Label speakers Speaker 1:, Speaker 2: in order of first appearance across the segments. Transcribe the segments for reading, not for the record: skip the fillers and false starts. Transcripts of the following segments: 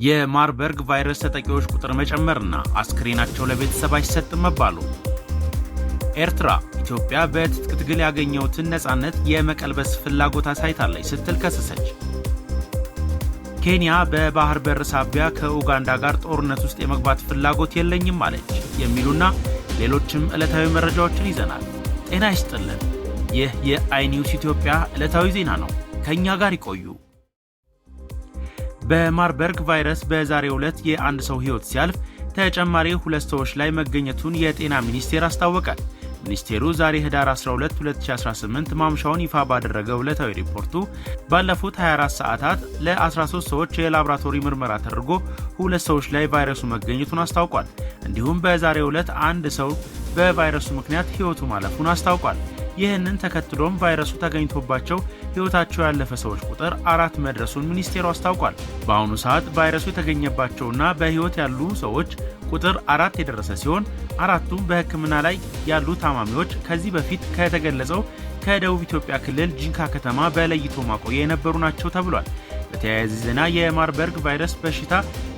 Speaker 1: የማርበርግ ቫይረስ ተጠቂዎች ቁጥር መጨመርና አስክሬናቸው ለቤተሰብ አይሰጥም መባሉ። ኤርትራ ኢትዮጵያ በትጥቅ ትግል ያገኘውትን ነጻነት የመቀልበስ ፍላጎት አሳይታለች ስትል ከሰሰች። ኬንያ በባህር በር ሳቢያ ከኡጋንዳ ጋር ጦርነት ውስጥ የመግባት ፍላጎት የለኝም አለች። የሚሉና ሌሎችም ዕለታዊ መረጃዎችን ይዘናል። ጤና ይስጥልን። ይህ የአይኒውስ ኢትዮጵያ ዕለታዊ ዜና ነው። ከኛ ጋር ይቆዩ። በማርበርግ ቫይረስ በዛሬው ዕለት የአንድ ሰው ሕይወት ሲያልፍ ተጨማሪ 2 ሰዎች ላይ መገኘቱን የጤና ሚኒስቴር አስታወቀ። ሚኒስቴሩ ዛሬ ህዳር 12 2018 ማምሻውን ይፋ ባደረገው ዕለታዊ ሪፖርቱ ባለፉት 24 ሰዓታት ለ13 ሰዎች የላቦራቶሪ ምርመራ ተደርጎ 2 ሰዎች ላይ ቫይረሱ መገኘቱን አስታውቋል። እንዲሁም በዛሬው ዕለት አንድ ሰው በቫይረሱ ምክንያት ሕይወቱ ማለፉን አስታውቋል። ይህንን ተከትሎም ቫይረሱ ተገኝቶባቸው ሕይወታቸው ያለፈ ሰዎች ቁጥር 4 መድረሱን ሚኒስቴሩ አስታውቋል። በአሁኑ ሰዓት ቫይረሱ የተገኘባቸውና በሕይወት ያሉ ሰዎች ቁጥር 4 የደረሰ ሲሆን 4ቱም በሕክምና ላይ ያሉ ታማሚዎች ከዚህ በፊት ከተገለጸው ከደቡብ ኢትዮጵያ ክልል ጂንካ ከተማ በለይቶ ማቆያ የነበሩ ናቸው ተብሏል። በተያያዘ ዜና የማርበርግ ቫይረስ በሽታ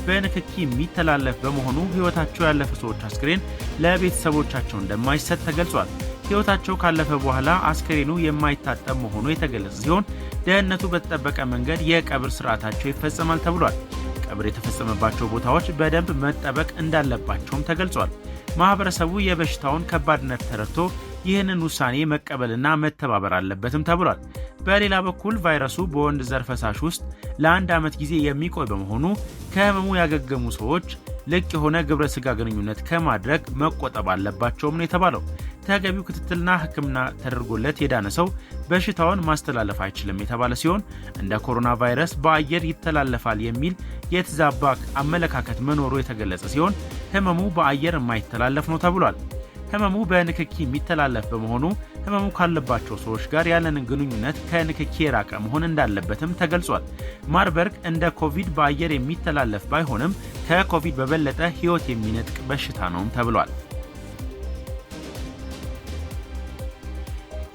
Speaker 1: በንክኪ የሚተላለፍ በመሆኑ ሕይወታቸው ያለፈ ሰዎች አስክሬን ለቤተሰቦቻቸው እንደማይሰጥ ተገልጿል። ሕይወታቸው ካለፈ በኋላ አስክሬኑ የማይታጠብ መሆኑ የተገለጸ ሲሆን ደህንነቱ በተጠበቀ መንገድ የቀብር ስርዓታቸው ይፈጸማል ተብሏል። ቀብር የተፈጸመባቸው ቦታዎች በደንብ መጠበቅ እንዳለባቸውም ተገልጿል። ማህበረሰቡ የበሽታውን ከባድነት ተረድቶ ይህንን ውሳኔ መቀበልና መተባበር አለበትም ተብሏል። በሌላ በኩል ቫይረሱ በወንድ ዘር ፈሳሽ ውስጥ ለ1 ዓመት ጊዜ የሚቆይ በመሆኑ ከህመሙ ያገገሙ ሰዎች ልቅ የሆነ ግብረ ስጋ ግንኙነት ከማድረግ መቆጠብ አለባቸውም ነው የተባለው። ተገቢው ክትትልና ሕክምና ተደርጎለት የዳነ ሰው በሽታውን ማስተላለፍ አይችልም የተባለ ሲሆን እንደ ኮሮና ቫይረስ በአየር ይተላለፋል የሚል የተዛባ አመለካከት መኖሩ የተገለጸ ሲሆን ህመሙ በአየር የማይተላለፍ ነው ተብሏል። ህመሙ በንክኪ የሚተላለፍ በመሆኑ ህመሙ ካለባቸው ሰዎች ጋር ያለንን ግንኙነት ከንክኪ የራቀ መሆን እንዳለበትም ተገልጿል። ማርበርግ እንደ ኮቪድ በአየር የሚተላለፍ ባይሆንም ከኮቪድ በበለጠ ህይወት የሚነጥቅ በሽታ ነውም ተብሏል።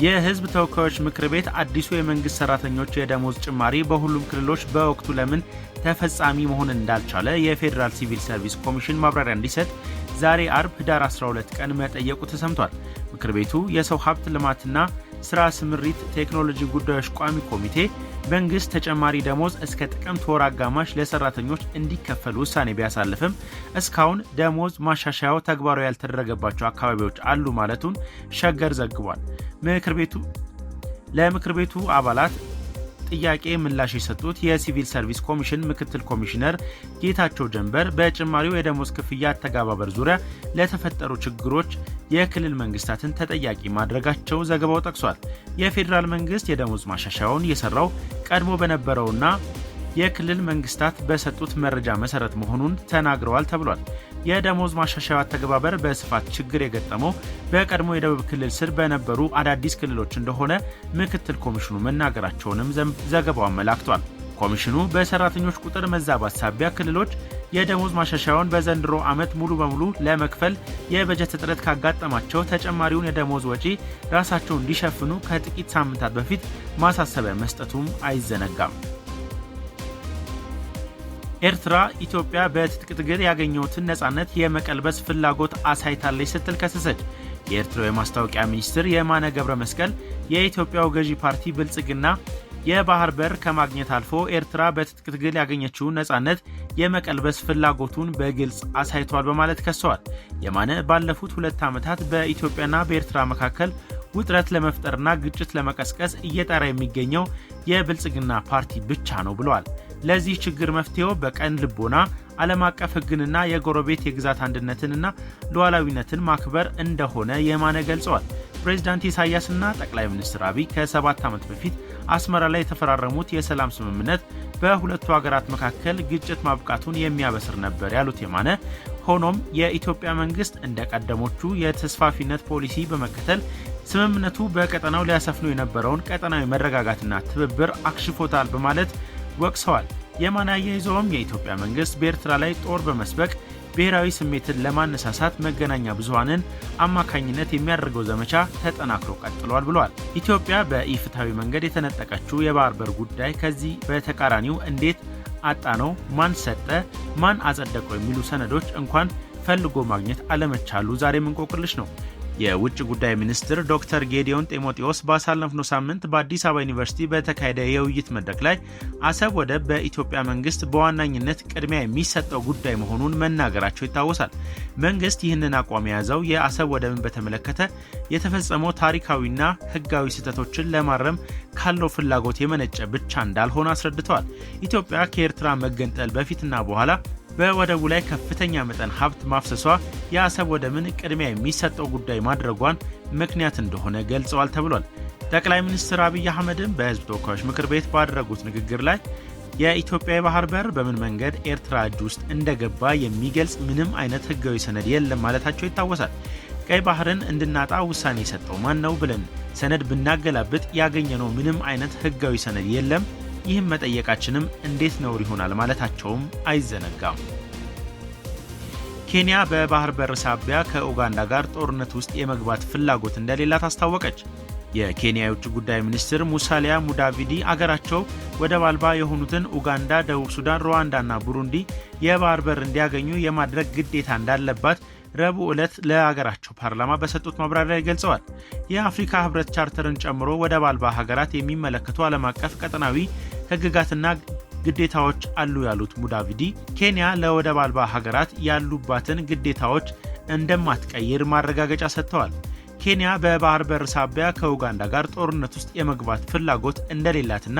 Speaker 1: የህዝብ ተወካዮች ምክር ቤት አዲሱ የመንግስት ሰራተኞች የደሞዝ ጭማሪ በሁሉም ክልሎች በወቅቱ ለምን ተፈጻሚ መሆን እንዳልቻለ የፌዴራል ሲቪል ሰርቪስ ኮሚሽን ማብራሪያ እንዲሰጥ ዛሬ አርብ ህዳር 12 ቀን መጠየቁ ተሰምቷል። ምክር ቤቱ የሰው ሀብት ልማትና ስራ ስምሪት ቴክኖሎጂ ጉዳዮች ቋሚ ኮሚቴ መንግስት ተጨማሪ ደሞዝ እስከ ጥቅምት ወር አጋማሽ ለሰራተኞች እንዲከፈል ውሳኔ ቢያሳልፍም እስካሁን ደሞዝ ማሻሻያው ተግባራዊ ያልተደረገባቸው አካባቢዎች አሉ ማለቱን ሸገር ዘግቧል። ለምክር ቤቱ አባላት ጥያቄ ምላሽ የሰጡት የሲቪል ሰርቪስ ኮሚሽን ምክትል ኮሚሽነር ጌታቸው ጀንበር በጭማሪው የደሞዝ ክፍያ አተገባበር ዙሪያ ለተፈጠሩ ችግሮች የክልል መንግስታትን ተጠያቂ ማድረጋቸው ዘገባው ጠቅሷል። የፌዴራል መንግስት የደሞዝ ማሻሻያውን የሰራው ቀድሞ በነበረውና የክልል መንግስታት በሰጡት መረጃ መሰረት መሆኑን ተናግረዋል ተብሏል። የደሞዝ ማሻሻያ አተገባበር በስፋት ችግር የገጠመው በቀድሞ የደቡብ ክልል ስር በነበሩ አዳዲስ ክልሎች እንደሆነ ምክትል ኮሚሽኑ መናገራቸውንም ዘገባው አመላክቷል። ኮሚሽኑ በሰራተኞች ቁጥር መዛባት ሳቢያ ክልሎች የደሞዝ ማሻሻያውን በዘንድሮ ዓመት ሙሉ በሙሉ ለመክፈል የበጀት እጥረት ካጋጠማቸው ተጨማሪውን የደሞዝ ወጪ ራሳቸው እንዲሸፍኑ ከጥቂት ሳምንታት በፊት ማሳሰቢያ መስጠቱም አይዘነጋም። ኤርትራ ኢትዮጵያ በትጥቅ ትግል ያገኘውትን ነጻነት የመቀልበስ ፍላጎት አሳይታለች ስትል ከሰሰች። የኤርትራው የማስታወቂያ ሚኒስትር የማነ ገብረ መስቀል የኢትዮጵያው ገዢ ፓርቲ ብልጽግና የባህር በር ከማግኘት አልፎ ኤርትራ በትጥቅ ትግል ያገኘችውን ነጻነት የመቀልበስ ፍላጎቱን በግልጽ አሳይቷል በማለት ከሰዋል። የማነ ባለፉት 2 ዓመታት በኢትዮጵያና በኤርትራ መካከል ውጥረት ለመፍጠርና ግጭት ለመቀስቀስ እየጣረ የሚገኘው የብልጽግና ፓርቲ ብቻ ነው ብለዋል። ለዚህ ችግር መፍትሄው በቀን ልቦና ዓለም አቀፍ ሕግንና የጎረቤት የግዛት አንድነትንና ሉዓላዊነትን ማክበር እንደሆነ የማነ ገልጸዋል። ፕሬዝዳንት ኢሳያስና ጠቅላይ ሚኒስትር አብይ ከ7 ዓመት በፊት አስመራ ላይ የተፈራረሙት የሰላም ስምምነት በሁለቱ ሀገራት መካከል ግጭት ማብቃቱን የሚያበስር ነበር ያሉት የማነ፣ ሆኖም የኢትዮጵያ መንግስት እንደ ቀደሞቹ የተስፋፊነት ፖሊሲ በመከተል ስምምነቱ በቀጠናው ሊያሰፍኑ የነበረውን ቀጠናዊ መረጋጋትና ትብብር አክሽፎታል በማለት ወቅሰዋል። የማነ አያይዘውም የኢትዮጵያ መንግስት በኤርትራ ላይ ጦር በመስበቅ ብሔራዊ ስሜትን ለማነሳሳት መገናኛ ብዙሃንን አማካኝነት የሚያደርገው ዘመቻ ተጠናክሮ ቀጥሏል ብለዋል። ኢትዮጵያ በኢፍትሐዊ መንገድ የተነጠቀችው የባህር በር ጉዳይ ከዚህ በተቃራኒው እንዴት አጣነው፣ ማን ሰጠ፣ ማን አጸደቀው የሚሉ ሰነዶች እንኳን ፈልጎ ማግኘት አለመቻሉ ዛሬም እንቆቅልሽ ነው። የውጭ ጉዳይ ሚኒስትር ዶክተር ጌዲዮን ጢሞቴዎስ ባሳለፍነው ሳምንት በአዲስ አበባ ዩኒቨርሲቲ በተካሄደ የውይይት መድረክ ላይ አሰብ ወደብ በኢትዮጵያ መንግስት በዋናኝነት ቅድሚያ የሚሰጠው ጉዳይ መሆኑን መናገራቸው ይታወሳል። መንግስት ይህንን አቋም የያዘው የአሰብ ወደብን በተመለከተ የተፈጸመው ታሪካዊና ህጋዊ ስህተቶችን ለማረም ካለው ፍላጎት የመነጨ ብቻ እንዳልሆነ አስረድተዋል። ኢትዮጵያ ከኤርትራ መገንጠል በፊትና በኋላ በወደቡ ላይ ከፍተኛ መጠን ሀብት ማፍሰሷ የአሰብ ወደብን ቅድሚያ የሚሰጠው ጉዳይ ማድረጓን ምክንያት እንደሆነ ገልጸዋል ተብሏል። ጠቅላይ ሚኒስትር አብይ አህመድም በህዝብ ተወካዮች ምክር ቤት ባደረጉት ንግግር ላይ የኢትዮጵያ የባህር በር በምን መንገድ ኤርትራ እጅ ውስጥ እንደገባ የሚገልጽ ምንም አይነት ህጋዊ ሰነድ የለም ማለታቸው ይታወሳል። ቀይ ባህርን እንድናጣ ውሳኔ የሰጠው ማን ነው ብለን ሰነድ ብናገላብጥ ያገኘነው ምንም አይነት ህጋዊ ሰነድ የለም። ይህም መጠየቃችንም እንዴት ነውር ይሆናል ማለታቸውም አይዘነጋም። ኬንያ በባህር በር ሳቢያ ከኡጋንዳ ጋር ጦርነት ውስጥ የመግባት ፍላጎት እንደሌላት አስታወቀች። የኬንያ የውጭ ጉዳይ ሚኒስትር ሙሳሊያ ሙዳቪዲ አገራቸው ወደብ አልባ የሆኑትን ኡጋንዳ፣ ደቡብ ሱዳን፣ ሩዋንዳና ቡሩንዲ የባህር በር እንዲያገኙ የማድረግ ግዴታ እንዳለባት ረቡዕ ዕለት ለሀገራቸው ፓርላማ በሰጡት ማብራሪያ ገልጸዋል። የአፍሪካ ህብረት ቻርተርን ጨምሮ ወደብ አልባ ሀገራት የሚመለከቱ ዓለም አቀፍ ቀጠናዊ ህግጋትና ግዴታዎች አሉ ያሉት ሙዳቪዲ ኬንያ ለወደብ አልባ ሀገራት ያሉባትን ግዴታዎች እንደማትቀይር ማረጋገጫ ሰጥተዋል። ኬንያ በባህር በር ሳቢያ ከኡጋንዳ ጋር ጦርነት ውስጥ የመግባት ፍላጎት እንደሌላትና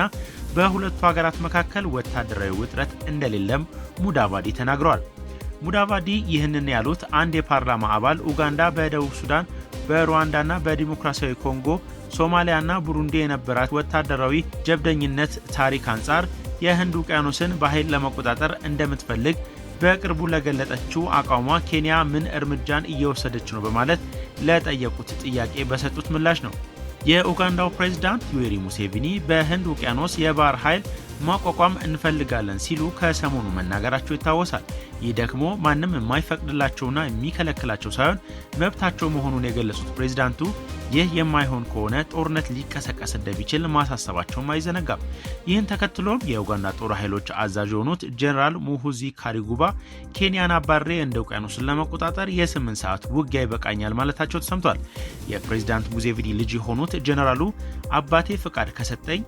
Speaker 1: በሁለቱ ሀገራት መካከል ወታደራዊ ውጥረት እንደሌለም ሙዳቫዲ ተናግረዋል። ሙዳቫዲ ይህንን ያሉት አንድ የፓርላማ አባል ኡጋንዳ በደቡብ ሱዳን፣ በሩዋንዳና በዲሞክራሲያዊ ኮንጎ፣ ሶማሊያና ቡሩንዲ የነበራት ወታደራዊ ጀብደኝነት ታሪክ አንጻር የህንድ ውቅያኖስን በኃይል ለመቆጣጠር እንደምትፈልግ በቅርቡ ለገለጠችው አቋሟ ኬንያ ምን እርምጃን እየወሰደች ነው በማለት ለጠየቁት ጥያቄ በሰጡት ምላሽ ነው። የኡጋንዳው ፕሬዝዳንት ዩዌሪ ሙሴቪኒ በህንድ ውቅያኖስ የባህር ኃይል ማቋቋም እንፈልጋለን ሲሉ ከሰሞኑ መናገራቸው ይታወሳል። ይህ ደግሞ ማንም የማይፈቅድላቸውና የሚከለክላቸው ሳይሆን መብታቸው መሆኑን የገለጹት ፕሬዝዳንቱ ይህ የማይሆን ከሆነ ጦርነት ሊቀሰቀስ እንደሚችል ማሳሰባቸውም አይዘነጋም። ይህን ተከትሎም የኡጋንዳ ጦር ኃይሎች አዛዥ የሆኑት ጄኔራል ሙሁዚ ካሪጉባ ኬንያን አባሬ ህንድ ውቅያኖስን ለመቆጣጠር የ8 ሰዓት ውጊያ ይበቃኛል ማለታቸው ተሰምቷል። የፕሬዝዳንት ሙሴቪኒ ልጅ የሆኑት ጄኔራሉ አባቴ ፍቃድ ከሰጠኝ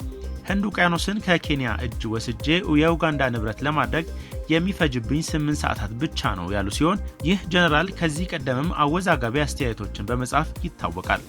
Speaker 1: ህንድ ውቅያኖስን ከኬንያ እጅ ወስጄ የኡጋንዳ ንብረት ለማድረግ የሚፈጅብኝ 8 ሰዓታት ብቻ ነው ያሉ ሲሆን ይህ ጄኔራል ከዚህ ቀደምም አወዛጋቢ አስተያየቶችን በመጻፍ ይታወቃል።